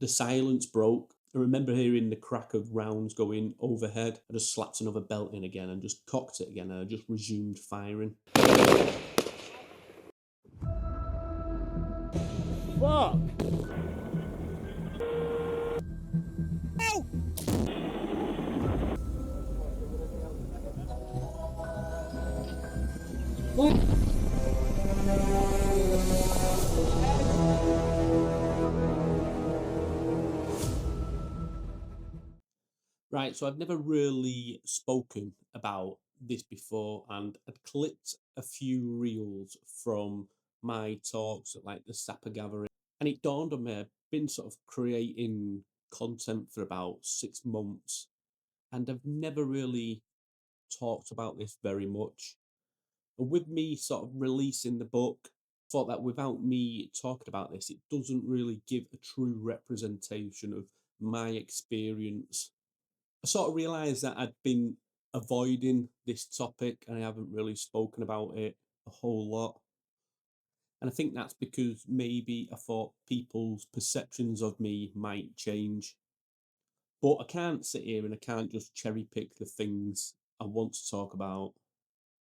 The silence broke. I remember hearing the crack of rounds going overhead. I just slapped another belt in again and just cocked it again, and I just resumed firing. Fuck! Right, so I've never really spoken about this before, and I'd clipped a few reels from my talks at like the Sapper Gathering, and it dawned on me I've been sort of creating content for about 6 months, and I've never really talked about this very much. And with me sort of releasing the book, I thought that without me talking about this, it doesn't really give a true representation of my experience. I sort of realised that I'd been avoiding this topic and I haven't really spoken about it a whole lot. And I think that's because maybe I thought people's perceptions of me might change. But I can't sit here and I can't just cherry pick the things I want to talk about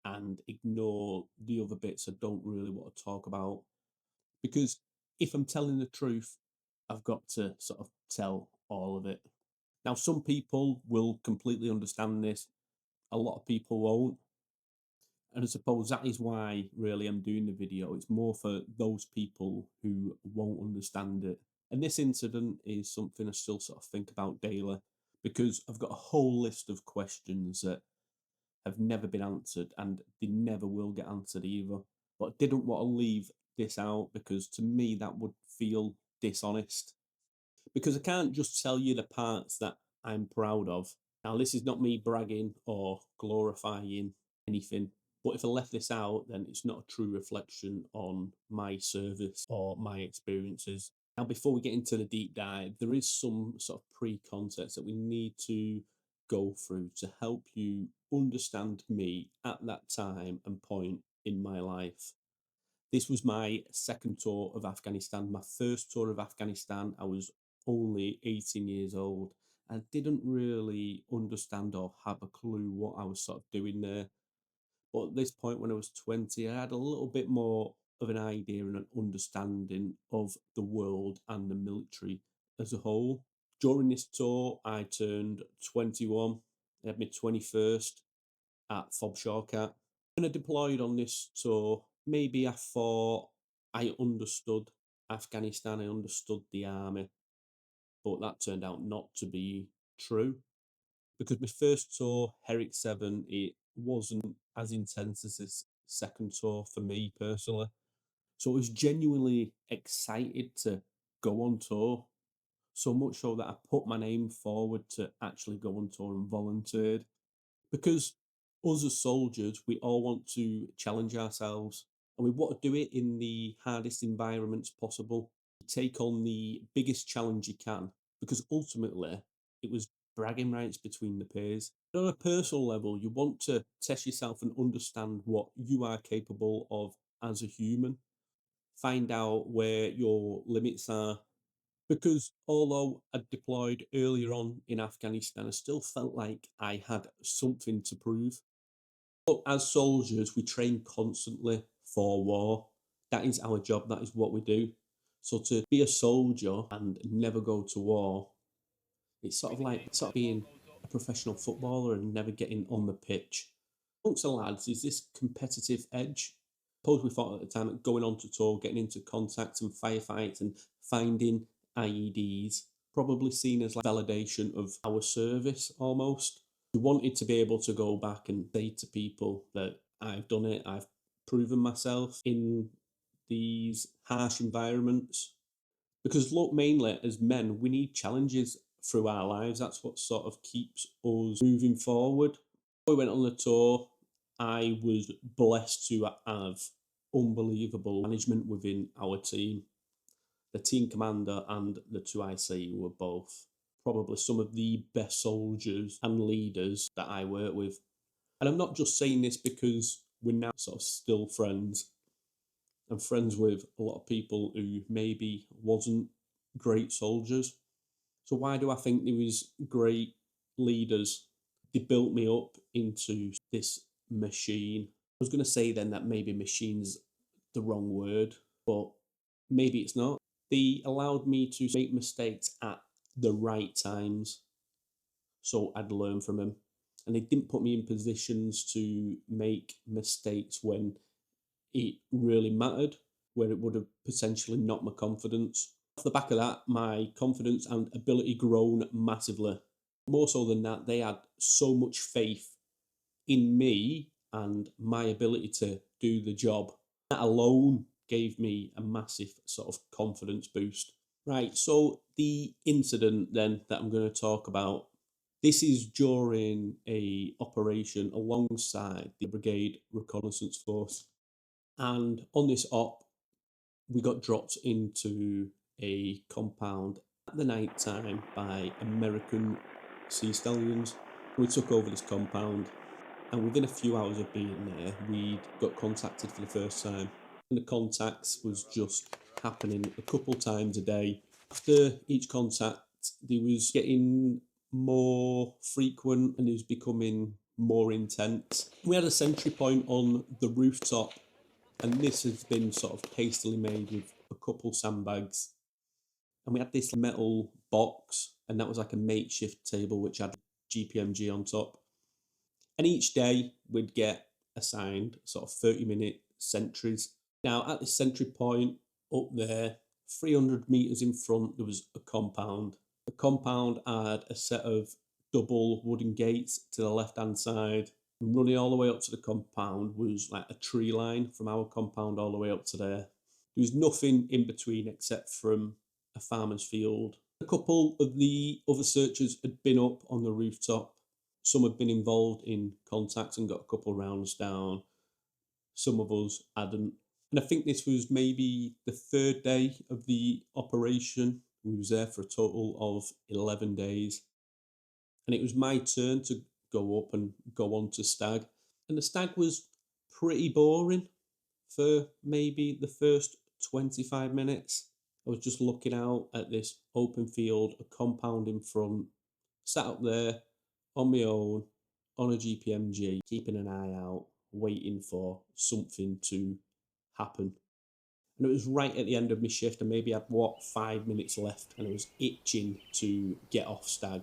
and ignore the other bits I don't really want to talk about. Because if I'm telling the truth, I've got to sort of tell all of it. Now, some people will completely understand this, a lot of people won't. And I suppose that is why really I'm doing the video. It's more for those people who won't understand it. And this incident is something I still sort of think about daily because I've got a whole list of questions that have never been answered and they never will get answered either. But I didn't want to leave this out because to me that would feel dishonest. Because I can't just tell you the parts that I'm proud of. Now, this is not me bragging or glorifying anything, but if I left this out, then it's not a true reflection on my service or my experiences. Now, before we get into the deep dive, there is some sort of pre context that we need to go through to help you understand me at that time and point in my life. This was my second tour of Afghanistan. My first tour of Afghanistan, I was only 18 years old. I didn't really understand or have a clue what I was sort of doing there. But at this point, when I was 20, I had a little bit more of an idea and an understanding of the world and the military as a whole. During this tour, I turned 21. I had my 21st at Fob Shawkat. When I deployed on this tour, maybe I thought I understood Afghanistan, I understood the army, but that turned out not to be true. Because my first tour, Herrick 7, it wasn't as intense as this second tour for me personally. So I was genuinely excited to go on tour. So much so that I put my name forward to actually go on tour and volunteered. Because us as soldiers, we all want to challenge ourselves and we want to do it in the hardest environments possible. Take on the biggest challenge you can because ultimately it was bragging rights between the peers. On a personal level, you want to test yourself and understand what you are capable of as a human, find out where your limits are. Because although I deployed earlier on in Afghanistan, I still felt like I had something to prove. But as soldiers, we train constantly for war. That is our job, that is what we do. So to be a soldier and never go to war, it's sort of like being a professional footballer and never getting on the pitch. Amongst the lads is this competitive edge. Suppose we thought at the time that going on to tour, getting into contacts and firefights and finding IEDs, probably seen as like validation of our service almost. We wanted to be able to go back and say to people that I've done it, I've proven myself in these harsh environments. Because look, mainly as men, we need challenges through our lives. That's what sort of keeps us moving forward. We went on the tour. I was blessed to have unbelievable management within our team. The team commander and the two IC were both probably some of the best soldiers and leaders that I work with. And I'm not just saying this because we're now sort of still friends. I'm friends with a lot of people who maybe wasn't great soldiers. So why do I think there was great leaders? They built me up into this machine. I was going to say then that maybe machine's the wrong word, but maybe it's not. They allowed me to make mistakes at the right times, so I'd learn from them. And they didn't put me in positions to make mistakes when it really mattered, where it would have potentially knocked my confidence. Off the back of that, my confidence and ability grown massively. More so than that, they had so much faith in me and my ability to do the job. That alone gave me a massive sort of confidence boost. Right, so the incident then that I'm going to talk about, this is during a operation alongside the Brigade Reconnaissance Force. And on this op, we got dropped into a compound at the night time by American sea stallions. We took over this compound, and within a few hours of being there, we got contacted for the first time. And the contacts was just happening a couple times a day. After each contact, they was getting more frequent and it was becoming more intense. We had a sentry point on the rooftop, and this has been sort of hastily made with a couple sandbags. And we had this metal box, and that was like a makeshift table which had GPMG on top. And each day we'd get assigned sort of 30-minute sentries. Now, at this sentry point up there, 300 metres in front, there was a compound. The compound had a set of double wooden gates to the left-hand side. And running all the way up to the compound was like a tree line from our compound all the way up to there. There was nothing in between except from a farmer's field. A couple of the other searchers had been up on the rooftop. Some had been involved in contacts and got a couple rounds down. Some of us hadn't. And I think this was maybe the third day of the operation. We was there for a total of 11 days. And it was my turn to go up and go on to stag. And the stag was pretty boring for maybe the first 25 minutes. I was just looking out at this open field, a compound in front, sat up there on my own, on a GPMG, keeping an eye out, waiting for something to happen. And it was right at the end of my shift, and maybe I had 5 minutes left, and I was itching to get off stag.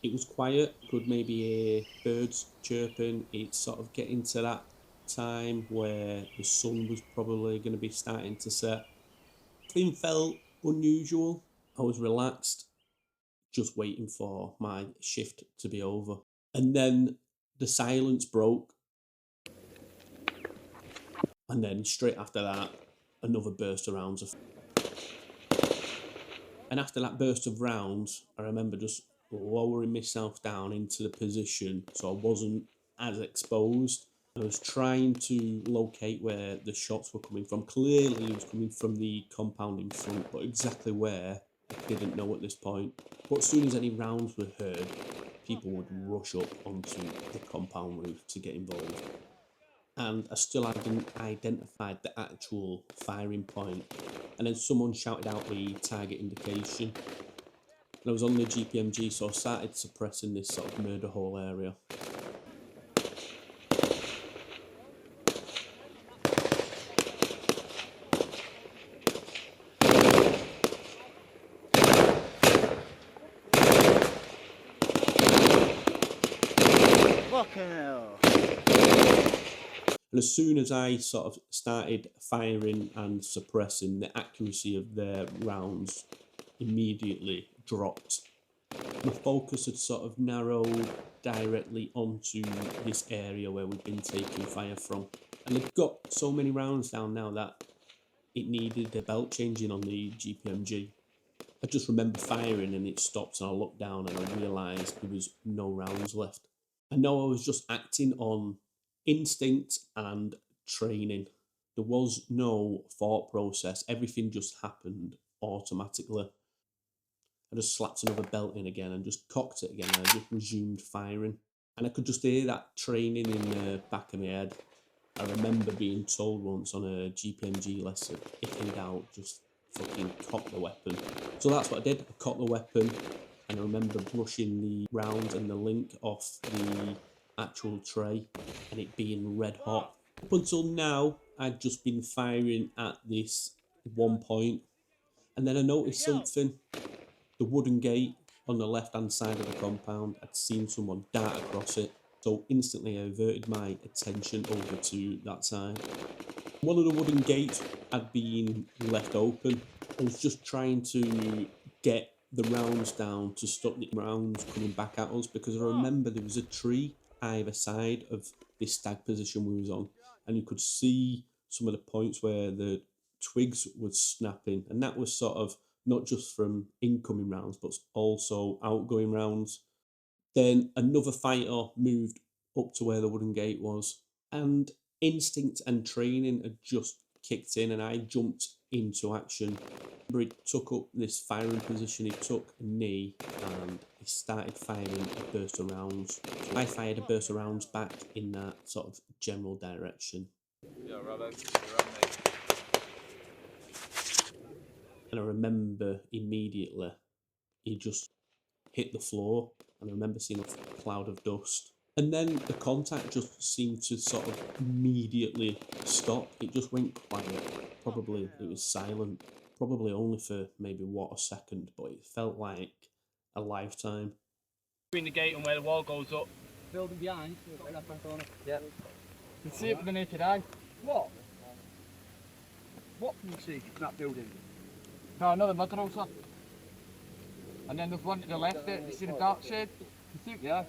It was quiet, could maybe hear birds chirping. It's sort of getting to that time where the sun was probably going to be starting to set. Nothing felt unusual. I was relaxed, just waiting for my shift to be over. And then the silence broke. And then straight after that, another burst of rounds. And after that burst of rounds, I remember just lowering myself down into the position so I wasn't as exposed. I was trying to locate where the shots were coming from. Clearly it was coming from the compound in front, but exactly where, I didn't know at this point. But as soon as any rounds were heard, people would rush up onto the compound roof to get involved. And I still hadn't identified the actual firing point. And then someone shouted out the target indication. And I was on the GPMG, so I started suppressing this sort of murder hole area. Fucking hell. And as soon as I sort of started firing and suppressing, the accuracy of their rounds immediately dropped. My focus had sort of narrowed directly onto this area where we'd been taking fire from. And I'd got so many rounds down now that it needed a belt changing on the GPMG. I just remember firing and it stopped, and I looked down and I realised there was no rounds left. I know I was just acting on instinct and training. There was no thought process. Everything just happened automatically. I just slapped another belt in again and just cocked it again, and I just resumed firing. And I could just hear that training in the back of my head. I remember being told once on a GPMG lesson, if in doubt, just fucking cock the weapon. So that's what I did. I cocked the weapon, and I remember brushing the round and the link off the actual tray and it being red hot. Up until now, I'd just been firing at this one point, and then I noticed something. The wooden gate on the left hand side of the compound, I'd seen someone dart across it, so instantly I averted my attention over to that side. One of the wooden gates had been left open. I was just trying to get the rounds down to stop the rounds coming back at us, because I remember there was a tree either side of this stag position we was on, and you could see some of the points where the twigs were snapping, and that was sort of not just from incoming rounds but also outgoing rounds. Then another fighter moved up to where the wooden gate was, and instinct and training had just kicked in, and I jumped into action. But he took up this firing position, he took a knee, and he started firing a burst of rounds. So I fired a burst of rounds back in that sort of general direction. Yeah, Robbo, you're on, mate. And I remember immediately he just hit the floor, and I remember seeing a cloud of dust. And then the contact just seemed to sort of immediately stop. It just went quiet. Probably it was silent. Probably only for maybe a second, but it felt like a lifetime. Between the gate and where the wall goes up. Building behind, left hand corner. Yeah. You can see it with the naked eye. What? What can you see in that building? No, another mother also. And then there's one to the left there. You see the dark shade? You see? Yeah.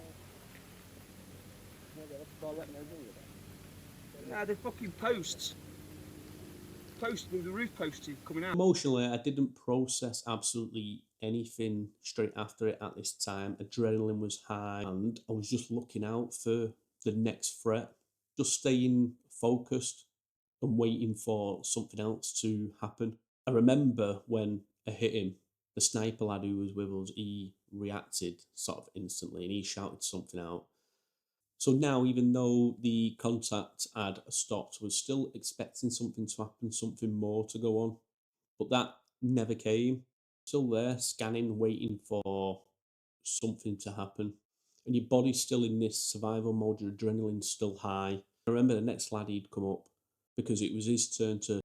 Nah, they're fucking posts. Posts, the roof posts coming out. Emotionally, I didn't process absolutely anything straight after it at this time. Adrenaline was high, and I was just looking out for the next threat, just staying focused and waiting for something else to happen. I remember when I hit him, the sniper lad who was with us, he reacted sort of instantly and he shouted something out. So now, even though the contact had stopped, I was still expecting something to happen, something more to go on. But that never came. Still there, scanning, waiting for something to happen. And your body's still in this survival mode, your adrenaline's still high. I remember the next lad he'd come up because it was his turn to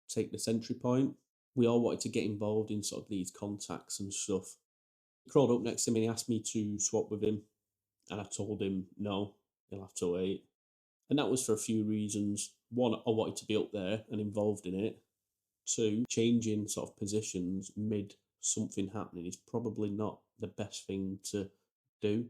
take the sentry point. We all wanted to get involved in sort of these contacts and stuff. He crawled up next to me and he asked me to swap with him. And I told him, no, he'll have to wait. And that was for a few reasons. One, I wanted to be up there and involved in it. Two, changing sort of positions mid something happening is probably not the best thing to do.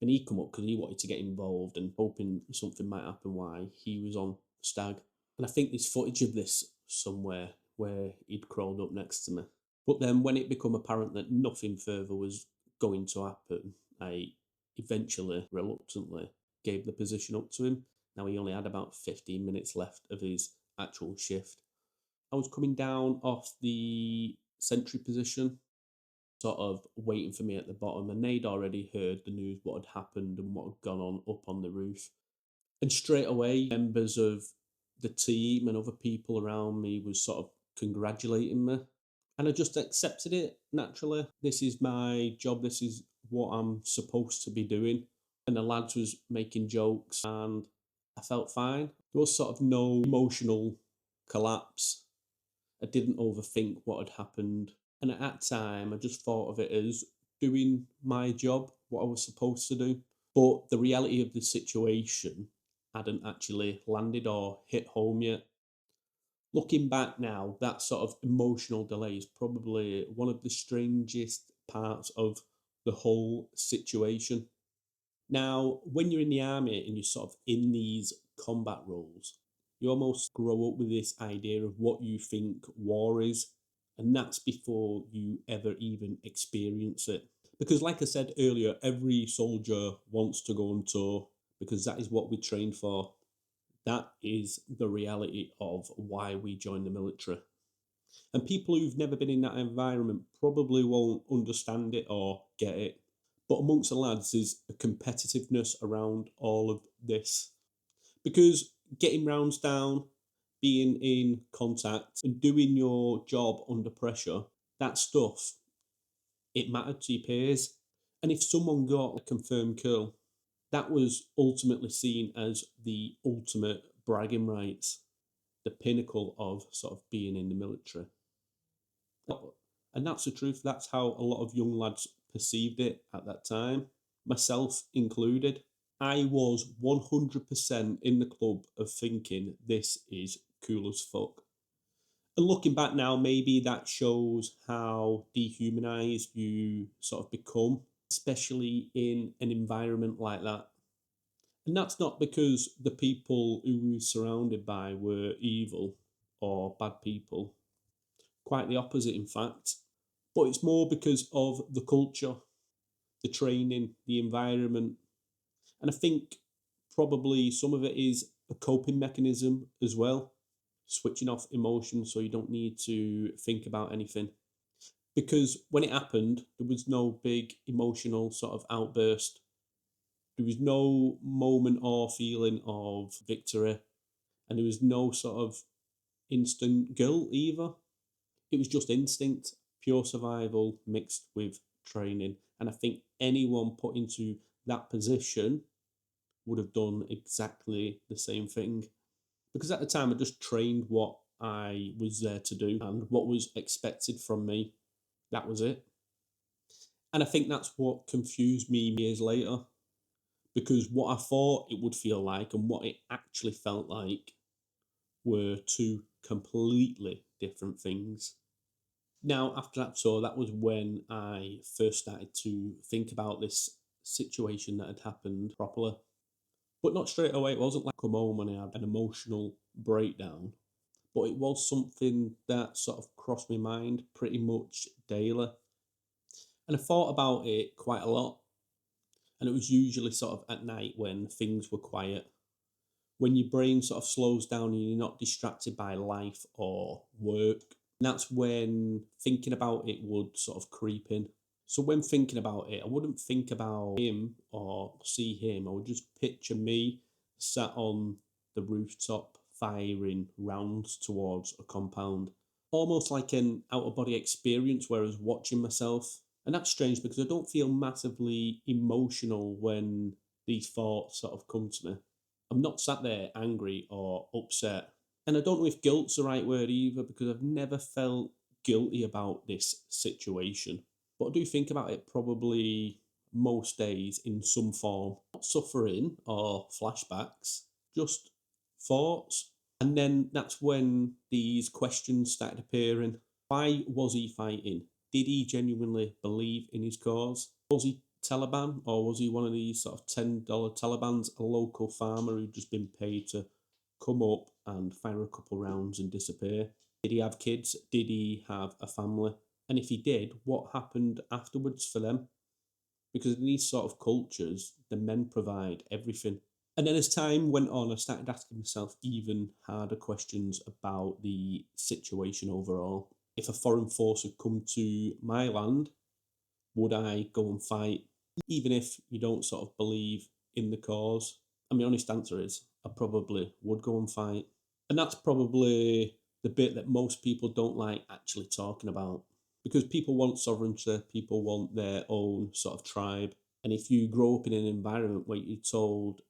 And he come up because he wanted to get involved and hoping something might happen while he was on stag. And I think there's footage of this somewhere where he'd crawled up next to me. But then when it became apparent that nothing further was going to happen, I eventually, reluctantly, gave the position up to him. Now he only had about 15 minutes left of his actual shift. I was coming down off the sentry position, sort of waiting for me at the bottom, and they'd already heard the news, what had happened and what had gone on up on the roof. And straight away, members of the team and other people around me was sort of congratulating me. And I just accepted it naturally. This is my job, this is what I'm supposed to be doing. And the lads was making jokes and I felt fine. There was sort of no emotional collapse. I didn't overthink what had happened. And at that time, I just thought of it as doing my job, what I was supposed to do. But the reality of the situation hadn't actually landed or hit home yet. Looking back now, that sort of emotional delay is probably one of the strangest parts of the whole situation. Now, when you're in the army and you're sort of in these combat roles, you almost grow up with this idea of what you think war is, and that's before you ever even experience it. Because, like I said earlier, every soldier wants to go on tour because that is what we trained for. That is the reality of why we join the military. And people who've never been in that environment probably won't understand it or get it. But amongst the lads, there's a competitiveness around all of this. Because getting rounds down, being in contact, and doing your job under pressure, that stuff it mattered to your peers. And if someone got a confirmed kill, that was ultimately seen as the ultimate bragging rights, the pinnacle of sort of being in the military. And that's the truth. That's how a lot of young lads perceived it at that time, myself included. I was 100% in the club of thinking this is cool as fuck. And looking back now, maybe that shows how dehumanized you sort of become, especially in an environment like that. And that's not because the people who we were surrounded by were evil or bad people. Quite the opposite, in fact. But it's more because of the culture, the training, the environment. And I think probably some of it is a coping mechanism as well, switching off emotion so you don't need to think about anything. Because when it happened, there was no big emotional sort of outburst. There was no moment or feeling of victory. And there was no sort of instant guilt either. It was just instinct, pure survival mixed with training. And I think anyone put into that position would have done exactly the same thing. Because at the time, I just trained what I was there to do and what was expected from me. That was it. And I think that's what confused me years later. Because what I thought it would feel like and what it actually felt like were two completely different things. Now, after that tour, that was when I first started to think about this situation that had happened properly. But not straight away. It wasn't like I come home and I had an emotional breakdown. But it was something that sort of crossed my mind pretty much daily. And I thought about it quite a lot. And it was usually sort of at night when things were quiet. When your brain sort of slows down and you're not distracted by life or work. And that's when thinking about it would sort of creep in. So when thinking about it, I wouldn't think about him or see him. I would just picture me sat on the rooftop firing rounds towards a compound. Almost like an out of body experience where I was watching myself. And that's strange because I don't feel massively emotional when these thoughts sort of come to me. I'm not sat there angry or upset. And I don't know if guilt's the right word either because I've never felt guilty about this situation. But I do think about it probably most days in some form. Not suffering or flashbacks, just thoughts. And then that's when these questions started appearing. Why was he fighting? Did he genuinely believe in his cause? Was he Taliban or was he one of these sort of $10 Talibans, a local farmer who'd just been paid to come up and fire a couple rounds and disappear? Did he have kids? Did he have a family? And if he did, what happened afterwards for them? Because in these sort of cultures, the men provide everything. And then as time went on, I started asking myself even harder questions about the situation overall. If a foreign force had come to my land, would I go and fight? Even if you don't sort of believe in the cause? And my honest answer is I probably would go and fight. And that's probably the bit that most people don't like actually talking about. Because people want sovereignty, people want their own sort of tribe. And if you grow up in an environment where you're told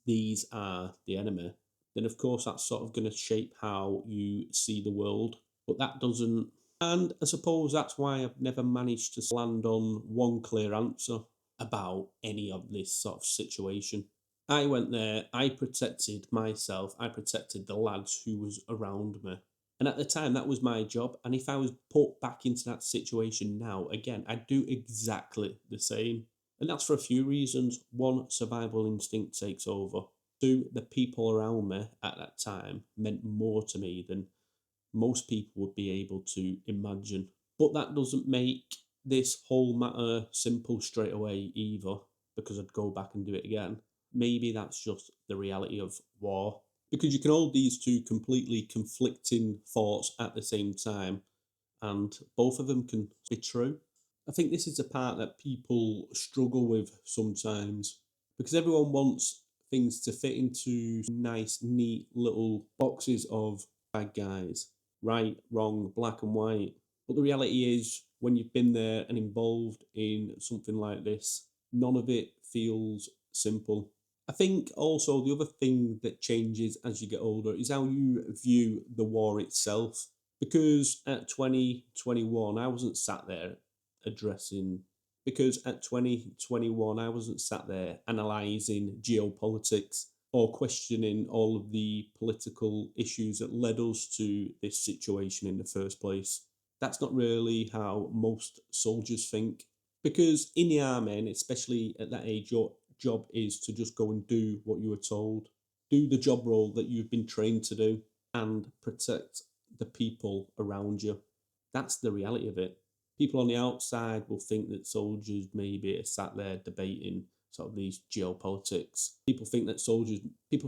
these are the enemy, then of course that's sort of going to shape how you see the world. But that doesn't. And I suppose that's why I've never managed to land on one clear answer about any of this sort of situation. I went there, I protected myself, I protected the lads who was around me. And at the time, that was my job. And if I was put back into that situation now, again, I'd do exactly the same. And that's for a few reasons. One, survival instinct takes over. Two, the people around me at that time meant more to me than most people would be able to imagine. But that doesn't make this whole matter simple straight away either, because I'd go back and do it again. Maybe that's just the reality of war. Because you can hold these two completely conflicting thoughts at the same time, and both of them can be true. I think this is the part that people struggle with sometimes, because everyone wants things to fit into nice, neat little boxes of bad guys, right, wrong, black and white. But the reality is, when you've been there and involved in something like this, none of it feels simple. I think also the other thing that changes as you get older is how you view the war itself. Because at 2021, I wasn't sat there addressing, because at 2021, I wasn't sat there analysing geopolitics or questioning all of the political issues that led us to this situation in the first place. That's not really how most soldiers think. Because in the army, and especially at that age, your job is to just go and do what you were told, do the job role that you've been trained to do, and protect the people around you. That's the reality of it. People on the outside will think that soldiers maybe are sat there debating sort of these geopolitics. People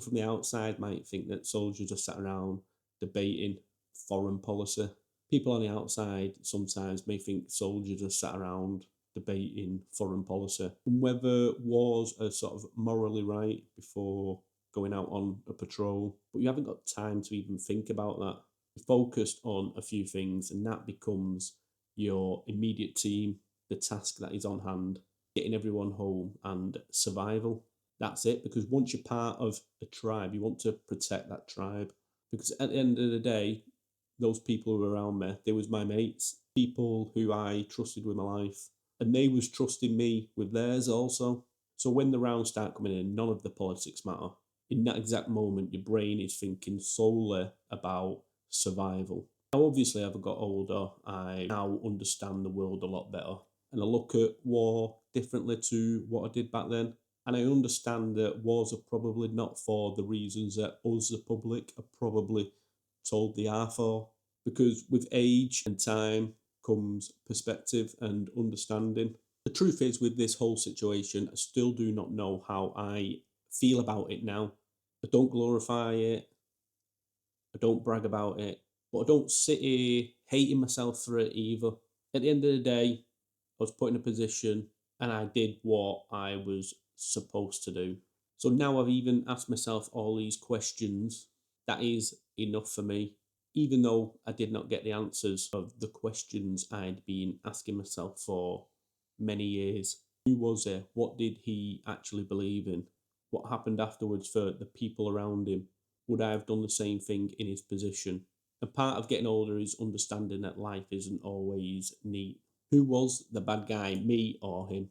from the outside might think that soldiers are sat around debating foreign policy. People on the outside sometimes may think soldiers are sat around debating foreign policy and whether wars are sort of morally right before going out on a patrol. But you haven't got time to even think about that. You're focused on a few things, and that becomes your immediate team, the task that is on hand, getting everyone home, and survival. That's it, because once you're part of a tribe, you want to protect that tribe. Because at the end of the day, those people who were around me, they was my mates, people who I trusted with my life, and they was trusting me with theirs also. So when the rounds start coming in, none of the politics matter. In that exact moment, your brain is thinking solely about survival. Now, obviously, as I got older, I now understand the world a lot better, and I look at war differently to what I did back then. And I understand that wars are probably not for the reasons that us, the public, are probably told they are for. Because with age and time comes perspective and understanding. The truth is, with this whole situation, I still do not know how I feel about it now. I don't glorify it, I don't brag about it, but I don't sit here hating myself for it either. At the end of the day, I was put in a position and I did what I was supposed to do. So now I've even asked myself all these questions. That is enough for me, even though I did not get the answers of the questions I'd been asking myself for many years. Who was he? What did he actually believe in? What happened afterwards for the people around him? Would I have done the same thing in his position? And part of getting older is understanding that life isn't always neat. Who was the bad guy, me or him?